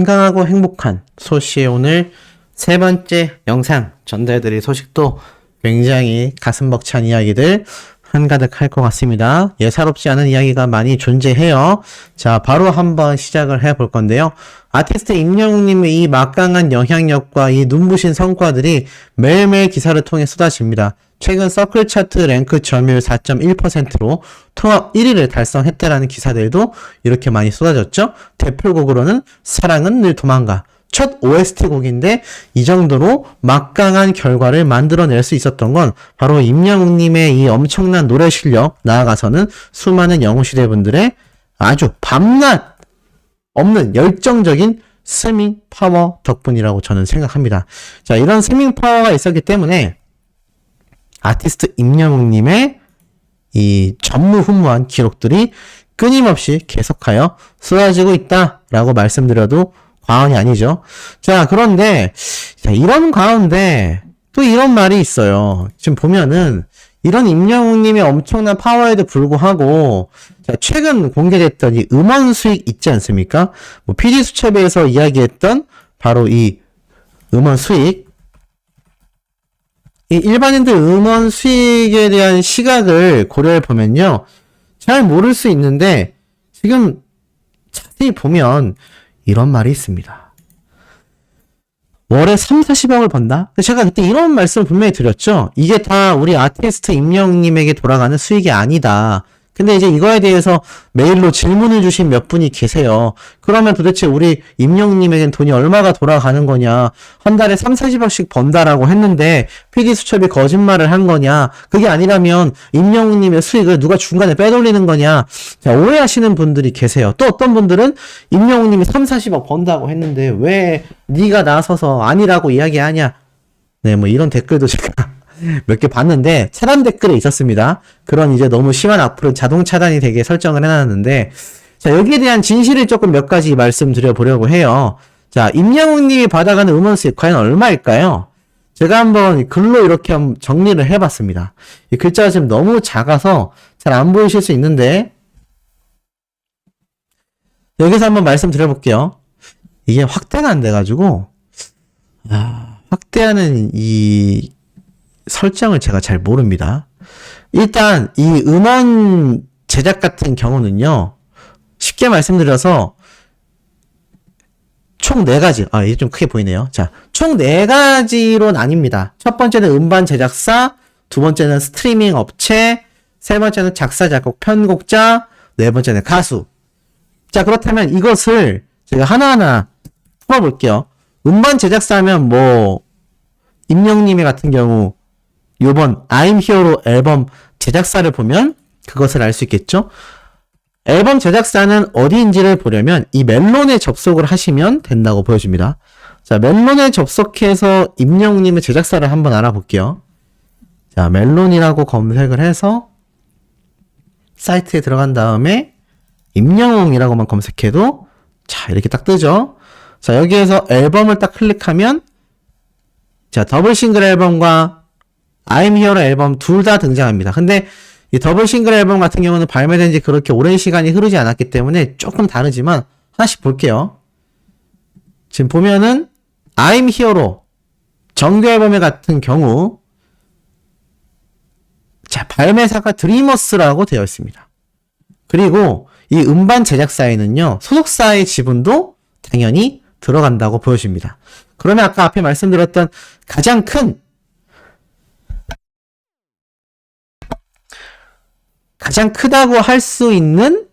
건강하고 행복한 소시의 오늘 세 번째 영상 전달해드릴 소식도 굉장히 가슴 벅찬 이야기들 한가득 할 것 같습니다. 예사롭지 않은 이야기가 많이 존재해요. 자, 바로 한번 시작을 해볼 건데요. 아티스트 임영웅님의 이 막강한 영향력과 이 눈부신 성과들이 매일매일 기사를 통해 쏟아집니다. 최근 서클 차트 랭크 점유율 4.1%로 통합 1위를 달성했다라는 기사들도 이렇게 많이 쏟아졌죠. 대표곡으로는 사랑은 늘 도망가. 첫 OST 곡인데 이 정도로 막강한 결과를 만들어낼 수 있었던 건 바로 임영웅님의 이 엄청난 노래 실력, 나아가서는 수많은 영웅시대 분들의 아주 밤낮 없는 열정적인 스밍 파워 덕분이라고 저는 생각합니다. 자, 이런 스밍 파워가 있었기 때문에 아티스트 임영웅님의 이 전무후무한 기록들이 끊임없이 계속하여 쏟아지고 있다라고 말씀드려도 과언이 아니죠. 자, 그런데 자, 이런 가운데 또 이런 말이 있어요. 지금 보면은 이런 임영웅님의 엄청난 파워에도 불구하고 자, 최근 공개됐던 이 음원 수익 있지 않습니까? 뭐 PD수첩에서 이야기했던 바로 이 음원 수익, 이 일반인들 음원 수익에 대한 시각을 고려해 보면요, 잘 모를 수 있는데 지금 자세히 보면 이런 말이 있습니다. 월에 3, 40억을 번다? 제가 그때 이런 말씀을 분명히 드렸죠. 이게 다 우리 아티스트 임영웅님에게 돌아가는 수익이 아니다. 근데 이제 이거에 대해서 메일로 질문을 주신 몇 분이 계세요. 그러면 도대체 우리 임영웅님에겐 돈이 얼마가 돌아가는 거냐? 한 달에 3, 40억씩 번다라고 했는데 PD수첩이 거짓말을 한 거냐? 그게 아니라면 임영웅님의 수익을 누가 중간에 빼돌리는 거냐? 자, 오해하시는 분들이 계세요. 또 어떤 분들은 임영웅님이 3, 40억 번다고 했는데 왜 네가 나서서 아니라고 이야기하냐? 네, 뭐 이런 댓글도 제가 몇 개 봤는데 차단 댓글에 있었습니다. 그런 이제 너무 심한 악플은 자동 차단이 되게 설정을 해놨는데, 자, 여기에 대한 진실을 조금 몇 가지 말씀드려보려고 해요. 자, 임영웅님이 받아가는 음원 수익 과연 얼마일까요? 제가 한번 글로 이렇게 한번 정리를 해봤습니다. 이 글자가 지금 너무 작아서 잘 안 보이실 수 있는데 여기서 한번 말씀드려볼게요. 이게 확대가 안 돼가지고 확대하는 이 설정을 제가 잘 모릅니다. 일단 이 음원 제작 같은 경우는요, 쉽게 말씀드려서 총 4가지, 이게 좀 크게 보이네요. 자, 총 4가지로 나뉩니다. 첫 번째는 음반 제작사, 두 번째는 스트리밍 업체, 세 번째는 작사, 작곡, 편곡자, 네 번째는 가수. 자, 그렇다면 이것을 제가 하나하나 풀어볼게요. 음반 제작사면 뭐 임영웅님 같은 경우 요번 I'm Hero로 앨범 제작사를 보면 그것을 알 수 있겠죠? 앨범 제작사는 어디인지를 보려면 이 멜론에 접속을 하시면 된다고 보여줍니다. 자, 멜론에 접속해서 임영웅님의 제작사를 한번 알아볼게요. 자, 멜론이라고 검색을 해서 사이트에 들어간 다음에 임영웅이라고만 검색해도 자, 이렇게 딱 뜨죠? 자, 여기에서 앨범을 딱 클릭하면 자, 더블 싱글 앨범과 I'm Here 앨범 둘 다 등장합니다. 근데 이 더블 싱글 앨범 같은 경우는 발매된 지 그렇게 오랜 시간이 흐르지 않았기 때문에 조금 다르지만 하나씩 볼게요. 지금 보면은 I'm Here로 정규 앨범 같은 경우 자, 발매사가 드리머스라고 되어 있습니다. 그리고 이 음반 제작사에는요, 소속사의 지분도 당연히 들어간다고 보여집니다. 그러면 아까 앞에 말씀드렸던 가장 크다고 할 수 있는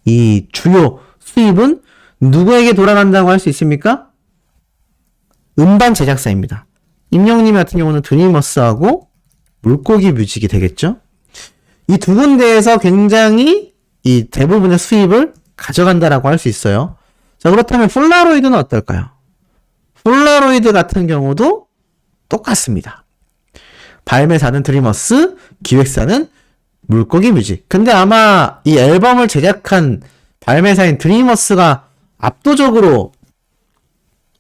이 주요 수입은 누구에게 돌아간다고 할 수 있습니까? 음반 제작사입니다. 임영웅님 같은 경우는 드리머스하고 물고기 뮤직이 되겠죠? 이 두 군데에서 굉장히 이 대부분의 수입을 가져간다라고 할 수 있어요. 자, 그렇다면 폴라로이드는 어떨까요? 폴라로이드 같은 경우도 똑같습니다. 발매사는 드리머스, 기획사는 물고기 뮤직. 근데 아마 이 앨범을 제작한 발매사인 드리머스가 압도적으로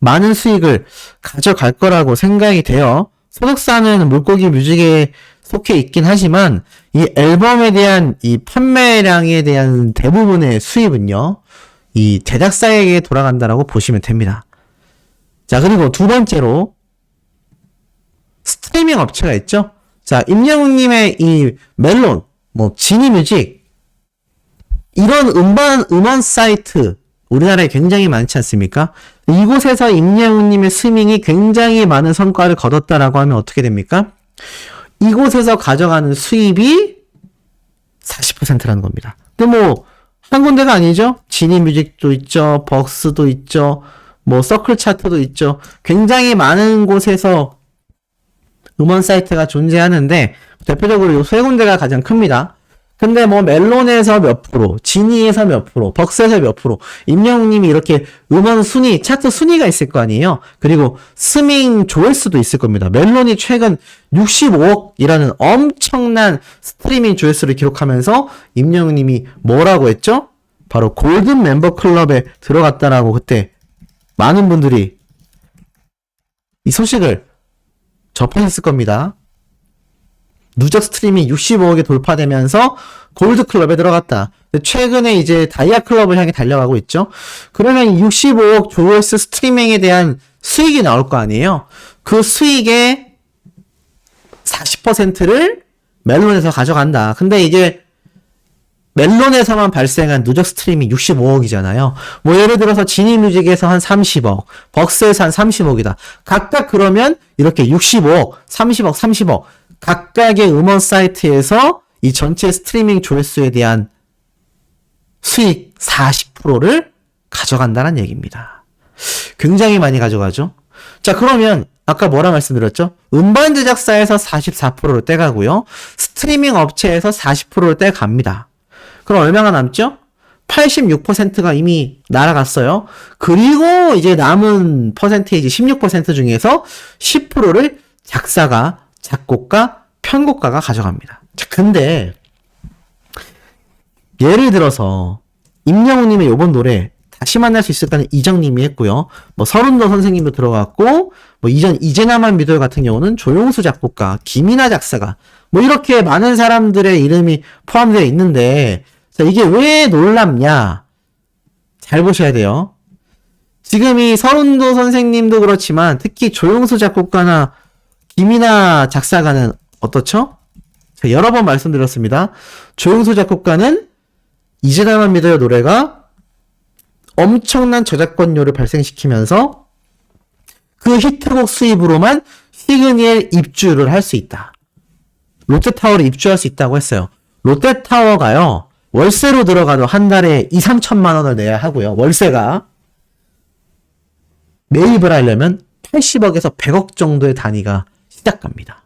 많은 수익을 가져갈 거라고 생각이 돼요. 소속사는 물고기 뮤직에 속해 있긴 하지만 이 앨범에 대한 이 판매량에 대한 대부분의 수입은요, 이 제작사에게 돌아간다라고 보시면 됩니다. 자, 그리고 두 번째로 스트리밍 업체가 있죠. 자, 임영웅님의 이 멜론, 뭐 지니뮤직 이런 음원 사이트 우리나라에 굉장히 많지 않습니까? 이곳에서 임영웅님의 스밍이 굉장히 많은 성과를 거뒀다라고 하면 어떻게 됩니까? 이곳에서 가져가는 수입이 40%라는 겁니다. 근데 뭐 한 군데가 아니죠. 지니뮤직도 있죠. 벅스도 있죠. 뭐 서클 차트도 있죠. 굉장히 많은 곳에서 음원 사이트가 존재하는데 대표적으로 요 세 군데가 가장 큽니다. 근데 뭐 멜론에서 몇 프로, 지니에서 몇 프로, 벅스에서 몇 프로, 임영웅님이 이렇게 음원 순위, 차트 순위가 있을 거 아니에요. 그리고 스밍 조회수도 있을 겁니다. 멜론이 최근 65억이라는 엄청난 스트리밍 조회수를 기록하면서 임영웅님이 뭐라고 했죠? 바로 골든 멤버 클럽에 들어갔다라고 그때 많은 분들이 이 소식을 접하셨을 겁니다. 누적 스트리밍 65억이 돌파되면서 골드 클럽에 들어갔다. 최근에 이제 다이아 클럽을 향해 달려가고 있죠. 그러면 65억 조회수 스트리밍에 대한 수익이 나올 거 아니에요. 그 수익의 40%를 멜론에서 가져간다. 근데 이제 멜론에서만 발생한 누적 스트리밍이 65억이잖아요. 뭐 예를 들어서 지니뮤직에서 한 30억, 벅스에서 한 30억이다. 각각 그러면 이렇게 65억, 30억, 30억 각각의 음원 사이트에서 이 전체 스트리밍 조회수에 대한 수익 40%를 가져간다는 얘기입니다. 굉장히 많이 가져가죠. 자, 그러면 아까 뭐라 말씀드렸죠? 음반 제작사에서 44%를 떼가고요. 스트리밍 업체에서 40%를 떼갑니다. 그럼 얼마가 남죠? 86%가 이미 날아갔어요. 그리고 이제 남은 퍼센테이지 16% 중에서 10%를 작사가, 작곡가, 편곡가가 가져갑니다. 자, 근데 예를 들어서 임영웅님의 요번 노래 다시 만날 수 있을까는 이정님이 했고요. 뭐 서른도 선생님도 들어갔고 뭐 이제 나만 믿어요 같은 경우는 조용수 작곡가, 김이나 작사가 뭐 이렇게 많은 사람들의 이름이 포함되어 있는데 자, 이게 왜 놀랍냐? 잘 보셔야 돼요. 지금 이 서른도 선생님도 그렇지만 특히 조용수 작곡가나 김이나 작사가는 어떻죠? 제가 여러 번 말씀드렸습니다. 조용수 작곡가는 이제 나만 믿어요 노래가 엄청난 저작권료를 발생시키면서 그 히트곡 수입으로만 시그니엘 입주를 할 수 있다. 롯데타워를 입주할 수 있다고 했어요. 롯데타워가요. 월세로 들어가도 한 달에 2, 3천만 원을 내야 하고요. 월세가. 매입을 하려면 80억에서 100억 정도의 단위가 시작합니다.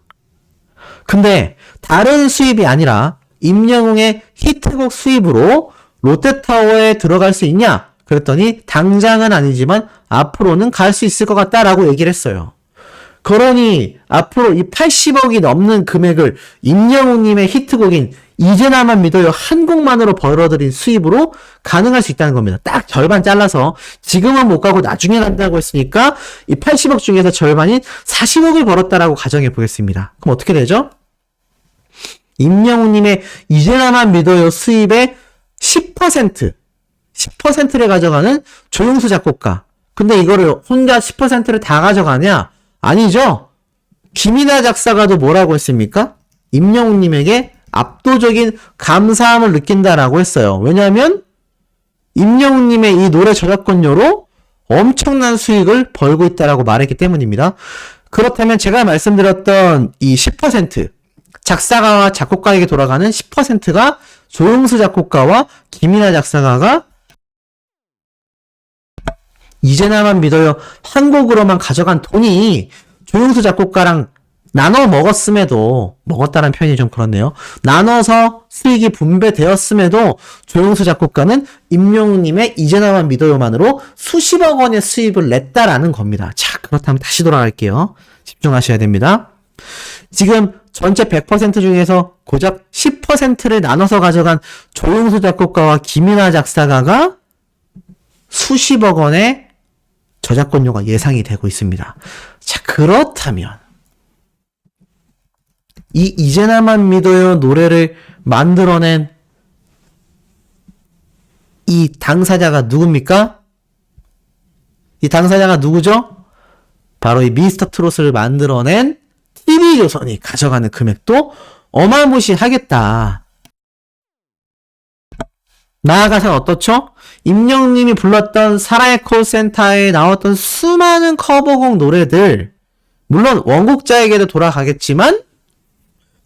근데 다른 수입이 아니라 임영웅의 히트곡 수입으로 롯데타워에 들어갈 수 있냐? 그랬더니 당장은 아니지만 앞으로는 갈 수 있을 것 같다라고 얘기를 했어요. 그러니 앞으로 이 80억이 넘는 금액을 임영웅님의 히트곡인 이제 나만 믿어요 한 곡만으로 벌어들인 수입으로 가능할 수 있다는 겁니다. 딱 절반 잘라서 지금은 못 가고 나중에 간다고 했으니까 이 80억 중에서 절반인 40억을 벌었다라고 가정해 보겠습니다. 그럼 어떻게 되죠? 임영웅님의 이제 나만 믿어요 수입의 10%를 가져가는 조용수 작곡가. 근데 이거를 혼자 10%를 다 가져가냐? 아니죠. 김이나 작사가도 뭐라고 했습니까? 임영웅님에게 압도적인 감사함을 느낀다라고 했어요. 왜냐하면 임영웅님의 이 노래 저작권료로 엄청난 수익을 벌고 있다라고 말했기 때문입니다. 그렇다면 제가 말씀드렸던 이 10% 작사가와 작곡가에게 돌아가는 10%가 조용수 작곡가와 김이나 작사가가 이제 나만 믿어요 한 곡으로만 가져간 돈이 조용수 작곡가랑 나눠 먹었다는 표현이 좀 그렇네요. 나눠서 수익이 분배되었음에도 조용수 작곡가는 임영웅님의 이제 나만 믿어요만으로 수십억 원의 수입을 냈다라는 겁니다. 자, 그렇다면 다시 돌아갈게요. 집중하셔야 됩니다. 지금 전체 100% 중에서 고작 10%를 나눠서 가져간 조용수 작곡가와 김이나 작사가가 수십억 원의 저작권료가 예상이 되고 있습니다. 자, 그렇다면 이 이제 나만 믿어요 노래를 만들어낸 이 당사자가 누굽니까? 이 당사자가 누구죠? 바로 이 미스터 트롯을 만들어낸 TV조선이 가져가는 금액도 어마무시하겠다. 나아가서 어떻죠? 임영님이 불렀던 사랑의 콜센터에 나왔던 수많은 커버곡 노래들, 물론 원곡자에게도 돌아가겠지만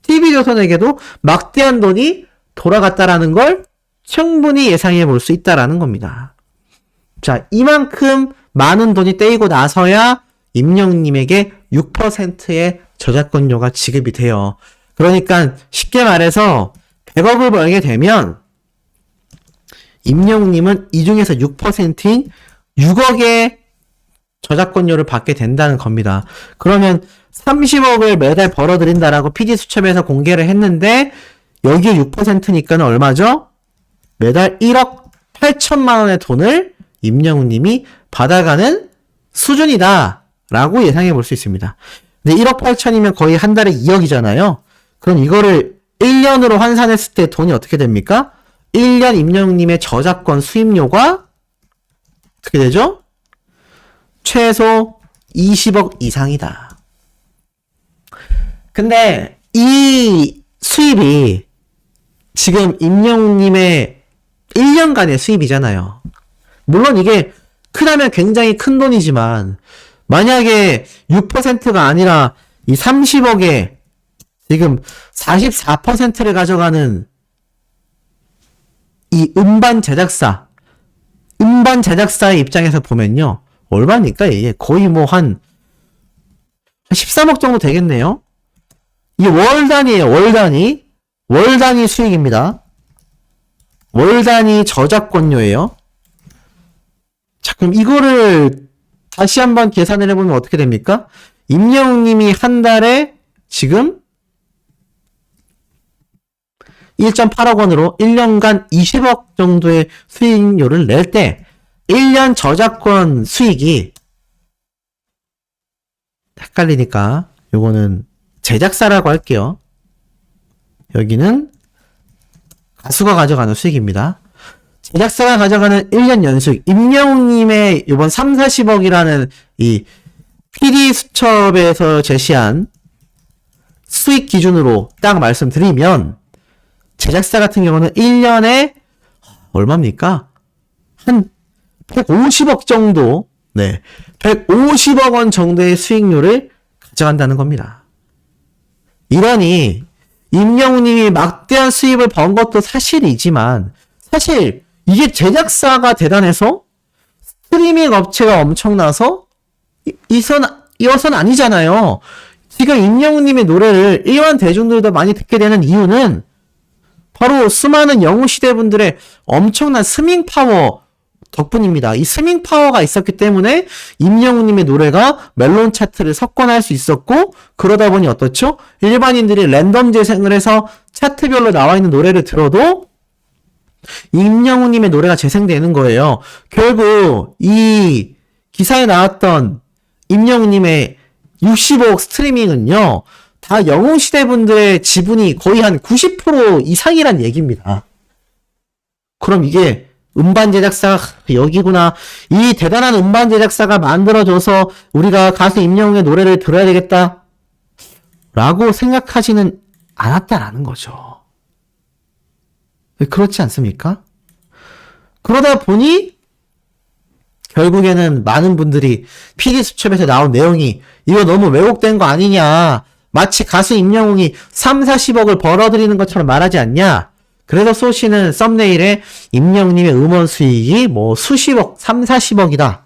TV조선에게도 막대한 돈이 돌아갔다라는 걸 충분히 예상해 볼 수 있다라는 겁니다. 자, 이만큼 많은 돈이 떼이고 나서야 임영님에게 6%의 저작권료가 지급이 돼요. 그러니까 쉽게 말해서 100억을 벌게 되면 임영님은 이 중에서 6%인 6억의 저작권료를 받게 된다는 겁니다. 그러면 30억을 매달 벌어들인다라고 PD수첩에서 공개를 했는데 여기에 6%니까는 얼마죠? 매달 1억 8천만 원의 돈을 임영웅님이 받아가는 수준이다 라고 예상해 볼 수 있습니다. 근데 1억 8천이면 거의 한 달에 2억이잖아요. 그럼 이거를 1년으로 환산했을 때 돈이 어떻게 됩니까? 1년 임영웅님의 저작권 수입료가 어떻게 되죠? 최소 20억 이상이다. 근데 이 수입이 지금 임영웅님의 1년간의 수입이잖아요. 물론 이게 크다면 굉장히 큰 돈이지만 만약에 6%가 아니라 이 30억에 지금 44%를 가져가는 이 음반 제작사의 입장에서 보면요. 얼마니까 이게 거의 뭐 한 13억 정도 되겠네요. 이게 월 단위예요. 월 단위 수익입니다. 월 단위 저작권료예요. 자, 그럼 이거를 다시 한번 계산을 해보면 어떻게 됩니까? 임영웅님이 한 달에 지금 1.8억 원으로 1년간 20억 정도의 수익료를 낼 때 1년 저작권 수익이 헷갈리니까 요거는 제작사라고 할게요. 여기는 가수가 가져가는 수익입니다. 제작사가 가져가는 1년 연수익, 임영웅님의 이번 3, 40억이라는 이 PD수첩에서 제시한 수익 기준으로 딱 말씀드리면 제작사 같은 경우는 1년에 얼마입니까? 한 150억 정도, 150억 원 정도의 수익료를 가져간다는 겁니다. 이러니 임영웅님이 막대한 수입을 번 것도 사실이지만 사실 이게 제작사가 대단해서 스트리밍 업체가 엄청나서 이것은 아니잖아요. 지금 임영웅님의 노래를 일반 대중들도 많이 듣게 되는 이유는 바로 수많은 영웅시대 분들의 엄청난 스밍 파워 덕분입니다. 이 스밍 파워가 있었기 때문에 임영웅님의 노래가 멜론 차트를 석권할 수 있었고, 그러다 보니 어떻죠? 일반인들이 랜덤 재생을 해서 차트별로 나와 있는 노래를 들어도 임영웅님의 노래가 재생되는 거예요. 결국 이 기사에 나왔던 임영웅님의 65억 스트리밍은요, 다 영웅시대 분들의 지분이 거의 한 90% 이상이란 얘기입니다. 그럼 이게 음반 제작사가 여기구나. 이 대단한 음반 제작사가 만들어줘서 우리가 가수 임영웅의 노래를 들어야 되겠다 라고 생각하지는 않았다라는 거죠. 그렇지 않습니까? 그러다 보니 결국에는 많은 분들이 PD수첩에서 나온 내용이 이거 너무 왜곡된 거 아니냐, 마치 가수 임영웅이 3, 40억을 벌어들이는 것처럼 말하지 않냐. 그래서 소시는 썸네일에 임영웅님의 음원 수익이 뭐 수십억, 3, 40억이다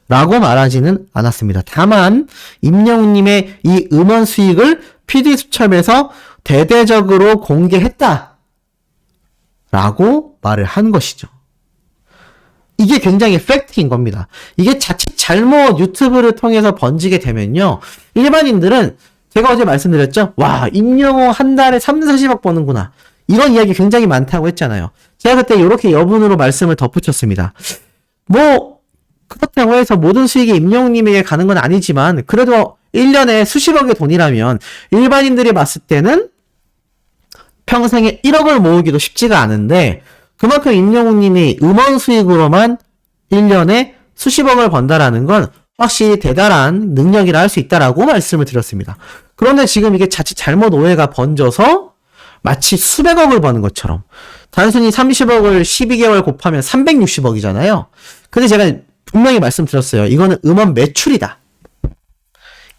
라고 말하지는 않았습니다. 다만 임영웅님의 이 음원 수익을 PD수첩에서 대대적으로 공개했다 라고 말을 한 것이죠. 이게 굉장히 팩트인 겁니다. 이게 자칫 잘못 유튜브를 통해서 번지게 되면요, 일반인들은 제가 어제 말씀드렸죠? 와, 임영웅 한 달에 3, 40억 버는구나. 이런 이야기 굉장히 많다고 했잖아요. 제가 그때 이렇게 여분으로 말씀을 덧붙였습니다. 뭐 그렇다고 해서 모든 수익이 임영웅님에게 가는 건 아니지만 그래도 1년에 수십억의 돈이라면 일반인들이 봤을 때는 평생에 1억을 모으기도 쉽지가 않은데 그만큼 임영웅님이 음원 수익으로만 1년에 수십억을 번다라는 건 확실히 대단한 능력이라 할 수 있다라고 말씀을 드렸습니다. 그런데 지금 이게 자칫 잘못 오해가 번져서 마치 수백억을 버는 것처럼 단순히 30억을 12개월 곱하면 360억이잖아요. 근데 제가 분명히 말씀드렸어요. 이거는 음원 매출이다.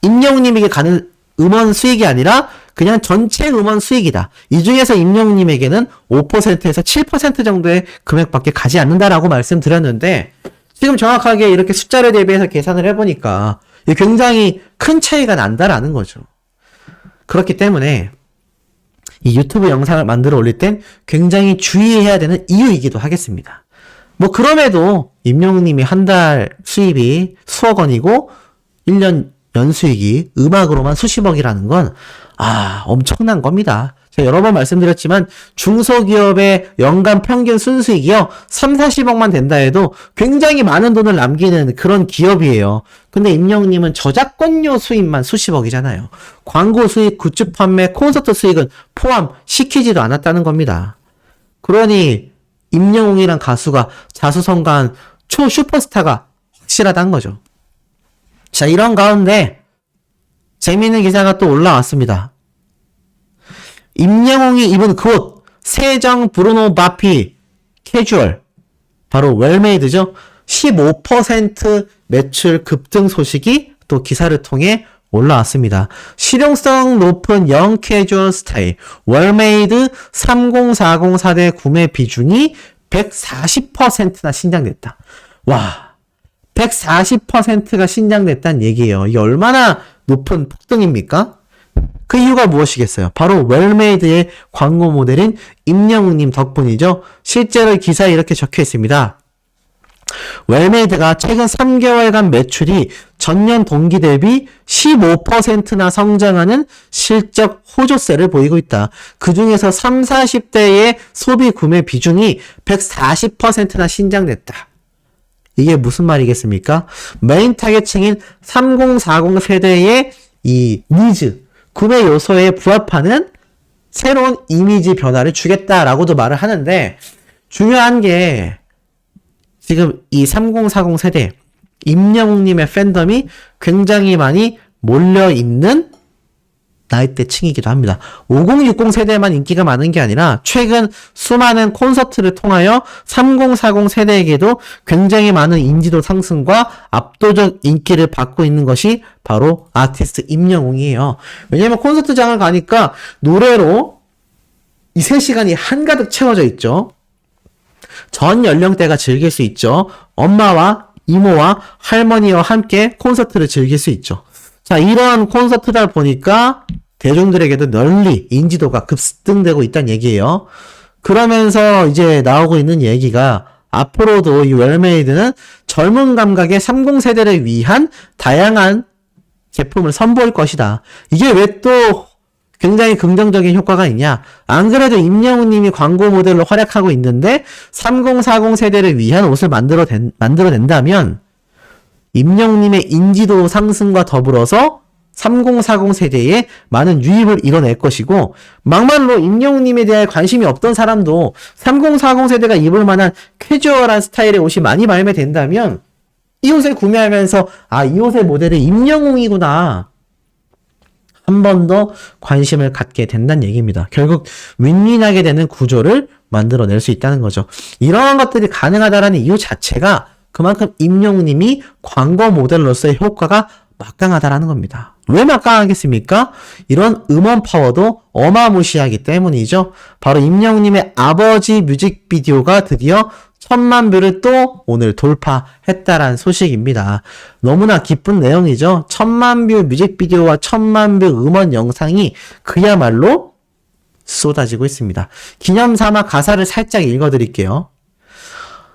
임영웅님에게 가는 음원 수익이 아니라 그냥 전체 음원 수익이다. 이 중에서 임영웅님에게는 5%에서 7% 정도의 금액밖에 가지 않는다라고 말씀드렸는데 지금 정확하게 이렇게 숫자를 대비해서 계산을 해보니까 굉장히 큰 차이가 난다라는 거죠. 그렇기 때문에 이 유튜브 영상을 만들어 올릴 땐 굉장히 주의해야 되는 이유이기도 하겠습니다. 뭐 그럼에도 임영웅님이 한 달 수입이 수억 원이고 1년 연수익이 음악으로만 수십억이라는 건 엄청난 겁니다. 제가 여러 번 말씀드렸지만 중소기업의 연간 평균 순수익이요 3, 40억만 된다 해도 굉장히 많은 돈을 남기는 그런 기업이에요. 근데 임영웅님은 저작권료 수입만 수십억이잖아요. 광고 수익, 굿즈 판매, 콘서트 수익은 포함시키지도 않았다는 겁니다. 그러니 임영웅이란 가수가 자수성가한 초 슈퍼스타가 확실하다는 거죠. 자, 이런 가운데 재미있는 기사가 또 올라왔습니다. 임영웅이 입은 그 옷, 세정 브루노 바피 캐주얼, 바로 웰메이드죠. 15% 매출 급등 소식이 또 기사를 통해 올라왔습니다. 실용성 높은 영 캐주얼 스타일 웰메이드 3040 세대 구매 비중이 140%나 신장됐다. 와, 140%가 신장됐다는 얘기예요. 이게 얼마나 높은 폭등입니까? 그 이유가 무엇이겠어요? 바로 웰메이드의 광고 모델인 임영웅님 덕분이죠. 실제로 기사에 이렇게 적혀 있습니다. 웰메이드가 최근 3개월간 매출이 전년 동기 대비 15%나 성장하는 실적 호조세를 보이고 있다. 그 중에서 3, 40대의 소비 구매 비중이 140%나 신장됐다. 이게 무슨 말이겠습니까? 메인 타겟층인 3040 세대의 이 니즈, 구매 요소에 부합하는 새로운 이미지 변화를 주겠다라고도 말을 하는데 중요한 게 지금 이 3040 세대 임영웅님의 팬덤이 굉장히 많이 몰려있는 나이대층이기도 합니다. 5060 세대만 인기가 많은 게 아니라 최근 수많은 콘서트를 통하여 3040 세대에게도 굉장히 많은 인지도 상승과 압도적 인기를 받고 있는 것이 바로 아티스트 임영웅이에요. 왜냐면 콘서트장을 가니까 노래로 이 3시간이 한가득 채워져 있죠. 전 연령대가 즐길 수 있죠. 엄마와 이모와 할머니와 함께 콘서트를 즐길 수 있죠. 자, 이러한 콘서트다 보니까 대중들에게도 널리 인지도가 급등되고 있다는 얘기예요. 그러면서 이제 나오고 있는 얘기가 앞으로도 이 웰메이드는 젊은 감각의 30세대를 위한 다양한 제품을 선보일 것이다. 이게 왜 또 굉장히 긍정적인 효과가 있냐? 안 그래도 임영웅님이 광고 모델로 활약하고 있는데 3040 세대를 위한 옷을 만들어낸다면 임영웅님의 인지도 상승과 더불어서 3040 세대에 많은 유입을 이뤄낼 것이고 막말로 임영웅님에 대해 관심이 없던 사람도 3040 세대가 입을 만한 캐주얼한 스타일의 옷이 많이 발매된다면 이 옷을 구매하면서 이 옷의 모델은 임영웅이구나 한 번 더 관심을 갖게 된다는 얘기입니다. 결국 윈윈하게 되는 구조를 만들어낼 수 있다는 거죠. 이러한 것들이 가능하다는 이유 자체가 그만큼 임영웅님이 광고 모델로서의 효과가 막강하다라는 겁니다. 왜 막강하겠습니까? 이런 음원 파워도 어마무시하기 때문이죠. 바로 임영웅님의 아버지 뮤직비디오가 드디어 1000만 뷰를 또 오늘 돌파했다라는 소식입니다. 너무나 기쁜 내용이죠. 1000만 뷰 뮤직비디오와 1000만 뷰 음원 영상이 그야말로 쏟아지고 있습니다. 기념 삼아 가사를 살짝 읽어드릴게요.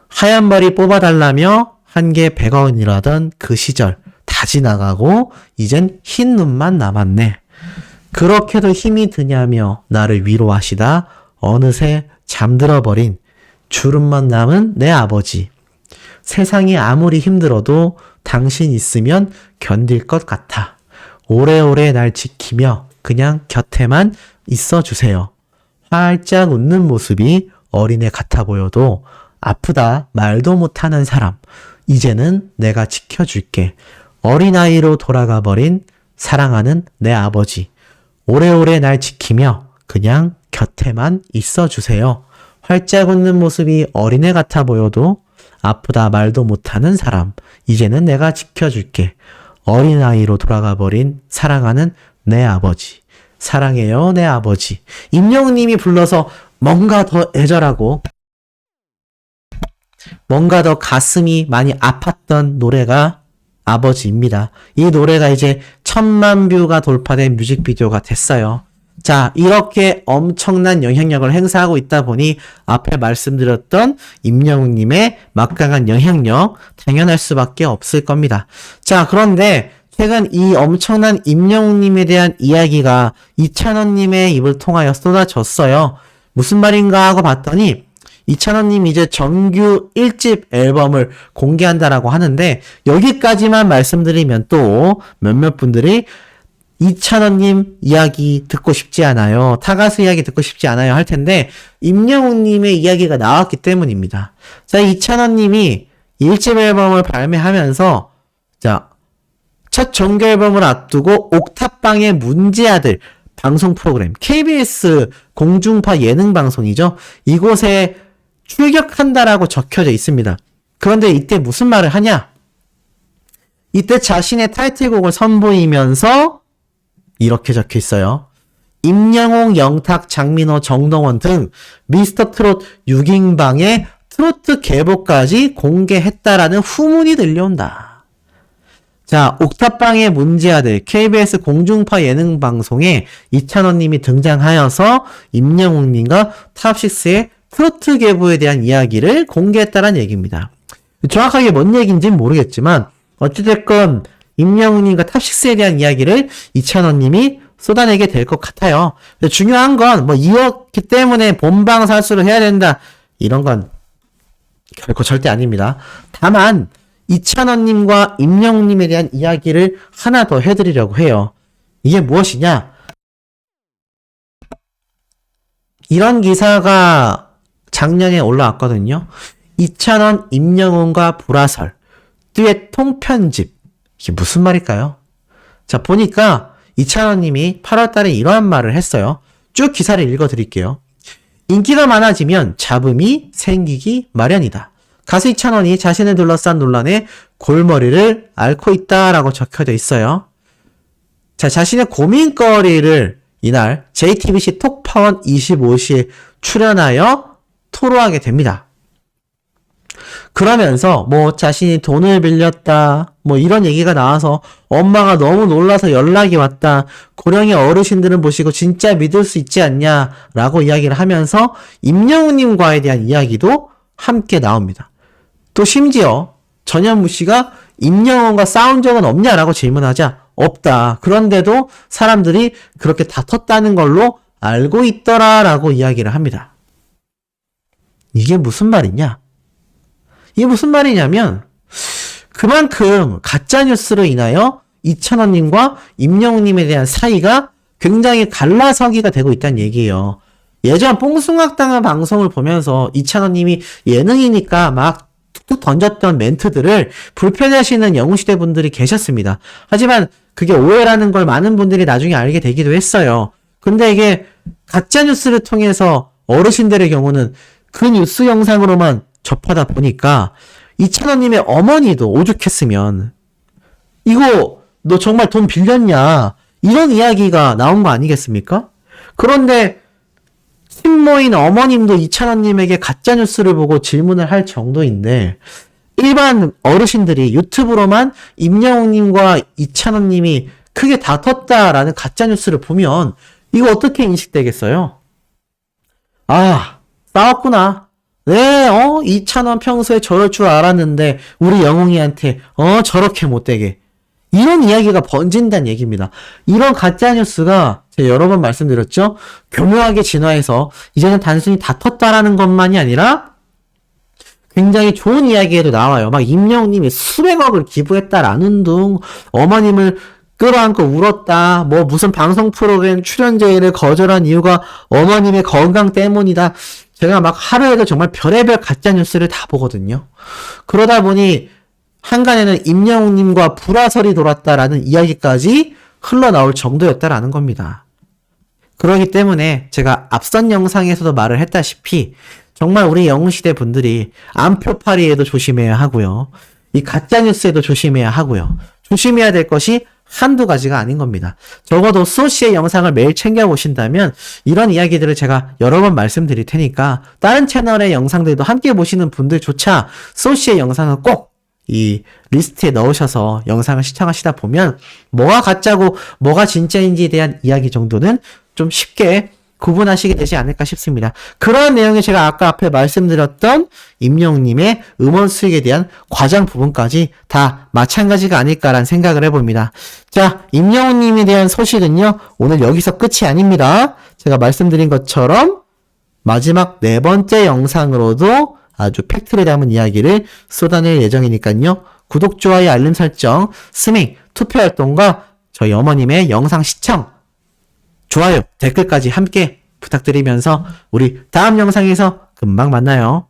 하얀 머리 뽑아달라며 한 개 100원이라던 그 시절 다 지나가고 이젠 흰 눈만 남았네. 그렇게도 힘이 드냐며 나를 위로하시다 어느새 잠들어버린 주름만 남은 내 아버지. 세상이 아무리 힘들어도 당신 있으면 견딜 것 같아. 오래오래 날 지키며 그냥 곁에만 있어주세요. 활짝 웃는 모습이 어린애 같아 보여도 아프다 말도 못하는 사람. 이제는 내가 지켜줄게. 어린아이로 돌아가 버린 사랑하는 내 아버지. 오래오래 날 지키며 그냥 곁에만 있어주세요. 활짝 웃는 모습이 어린애 같아 보여도 아프다 말도 못하는 사람. 이제는 내가 지켜줄게. 어린아이로 돌아가 버린 사랑하는 내 아버지. 사랑해요, 내 아버지. 임영웅님이 불러서 뭔가 더 애절하고 뭔가 더 가슴이 많이 아팠던 노래가 아버지입니다. 이 노래가 이제 1000만 뷰가 돌파된 뮤직비디오가 됐어요. 자, 이렇게 엄청난 영향력을 행사하고 있다 보니 앞에 말씀드렸던 임영웅님의 막강한 영향력 당연할 수밖에 없을 겁니다. 자, 그런데 최근 이 엄청난 임영웅님에 대한 이야기가 이찬원님의 입을 통하여 쏟아졌어요. 무슨 말인가 하고 봤더니 이찬원님이 이제 정규 1집 앨범을 공개한다라고 하는데 여기까지만 말씀드리면 또 몇몇 분들이 이찬원님 이야기 듣고 싶지 않아요. 타가수 이야기 듣고 싶지 않아요 할 텐데 임영웅님의 이야기가 나왔기 때문입니다. 자, 이찬원님이 1집 앨범을 발매하면서 자, 첫 정규 앨범을 앞두고 옥탑방의 문제아들 방송 프로그램 KBS 공중파 예능 방송이죠. 이곳에 출격한다라고 적혀져 있습니다. 그런데 이때 무슨 말을 하냐? 이때 자신의 타이틀곡을 선보이면서 이렇게 적혀 있어요. 임영웅, 영탁, 장민호, 정동원 등 미스터 트롯 6인방의 트로트 계보까지 공개했다라는 후문이 들려온다. 자, 옥탑방의 문제아들 KBS 공중파 예능 방송에 이찬원님이 등장하여서 임영웅님과 탑6의 트로트 계보에 대한 이야기를 공개했다는 얘기입니다. 정확하게 뭔 얘기인지는 모르겠지만 어찌됐건 임영웅님과 탑6에 대한 이야기를 이찬원님이 쏟아내게 될 것 같아요. 중요한 건 뭐 이었기 때문에 본방사수를 해야 된다 이런 건 결코 절대 아닙니다. 다만 이찬원님과 임영웅님에 대한 이야기를 하나 더 해드리려고 해요. 이게 무엇이냐? 이런 기사가 작년에 올라왔거든요. 이찬원, 임영웅과 불화설, 듀엣 통편집. 이게 무슨 말일까요? 자, 보니까 이찬원님이 8월달에 이러한 말을 했어요. 쭉 기사를 읽어드릴게요. 인기가 많아지면 잡음이 생기기 마련이다. 가수 이찬원이 자신을 둘러싼 논란에 골머리를 앓고 있다라고 적혀져 있어요. 자, 자신의 고민거리를 이날 JTBC 톡파원 25시에 출연하여 토로하게 됩니다. 그러면서 뭐 자신이 돈을 빌렸다 뭐 이런 얘기가 나와서 엄마가 너무 놀라서 연락이 왔다. 고령의 어르신들은 보시고 진짜 믿을 수 있지 않냐 라고 이야기를 하면서 임영웅님과에 대한 이야기도 함께 나옵니다. 또 심지어 전현무 씨가 임영웅과 싸운 적은 없냐라고 질문하자 없다. 그런데도 사람들이 그렇게 다퉜다는 걸로 알고 있더라라고 이야기를 합니다. 이게 무슨 말이냐? 이게 무슨 말이냐면 그만큼 가짜뉴스로 인하여 이찬원님과 임영웅님에 대한 사이가 굉장히 갈라서기가 되고 있다는 얘기예요. 예전 뽕숭악당한 방송을 보면서 이찬원님이 예능이니까 막 툭툭 던졌던 멘트들을 불편해하시는 영웅시대 분들이 계셨습니다. 하지만 그게 오해라는 걸 많은 분들이 나중에 알게 되기도 했어요. 근데 이게 가짜뉴스를 통해서 어르신들의 경우는 그 뉴스 영상으로만 접하다 보니까 이찬원님의 어머니도 오죽했으면 이거 너 정말 돈 빌렸냐 이런 이야기가 나온 거 아니겠습니까? 그런데 친모인 어머님도 이찬원님에게 가짜뉴스를 보고 질문을 할 정도인데 일반 어르신들이 유튜브로만 임영웅님과 이찬원님이 크게 다퉜다라는 가짜뉴스를 보면 이거 어떻게 인식되겠어요? 아, 싸웠구나. 네, 이찬원 평소에 저럴 줄 알았는데 우리 영웅이한테 저렇게 못되게 이런 이야기가 번진다는 얘기입니다. 이런 가짜뉴스가 제가 여러 번 말씀드렸죠. 교묘하게 진화해서 이제는 단순히 다퉜다라는 것만이 아니라 굉장히 좋은 이야기에도 나와요. 막 임영웅님이 수백억을 기부했다라는 둥, 어머님을 끌어안고 울었다. 뭐 무슨 방송 프로그램 출연 제의를 거절한 이유가 어머님의 건강 때문이다. 제가 막 하루에도 정말 별의별 가짜뉴스를 다 보거든요. 그러다 보니 한간에는 임영웅님과 불화설이 돌았다라는 이야기까지 흘러나올 정도였다라는 겁니다. 그렇기 때문에 제가 앞선 영상에서도 말을 했다시피 정말 우리 영웅시대 분들이 안표파리에도 조심해야 하고요. 이 가짜뉴스에도 조심해야 하고요. 조심해야 될 것이 한두 가지가 아닌 겁니다. 적어도 소시의 영상을 매일 챙겨보신다면 이런 이야기들을 제가 여러 번 말씀드릴 테니까 다른 채널의 영상들도 함께 보시는 분들조차 소시의 영상을 꼭 이 리스트에 넣으셔서 영상을 시청하시다 보면 뭐가 가짜고 뭐가 진짜인지에 대한 이야기 정도는 좀 쉽게 구분하시게 되지 않을까 싶습니다. 그런 내용이 제가 아까 앞에 말씀드렸던 임영웅님의 음원 수익에 대한 과정 부분까지 다 마찬가지가 아닐까라는 생각을 해봅니다. 자, 임영웅님에 대한 소식은요, 오늘 여기서 끝이 아닙니다. 제가 말씀드린 것처럼 마지막 4번째 영상으로도 아주 팩트를 담은 이야기를 쏟아낼 예정이니까요. 구독, 좋아요, 알림 설정, 스밍, 투표 활동과 저희 어머님의 영상 시청, 좋아요, 댓글까지 함께 부탁드리면서 우리 다음 영상에서 금방 만나요.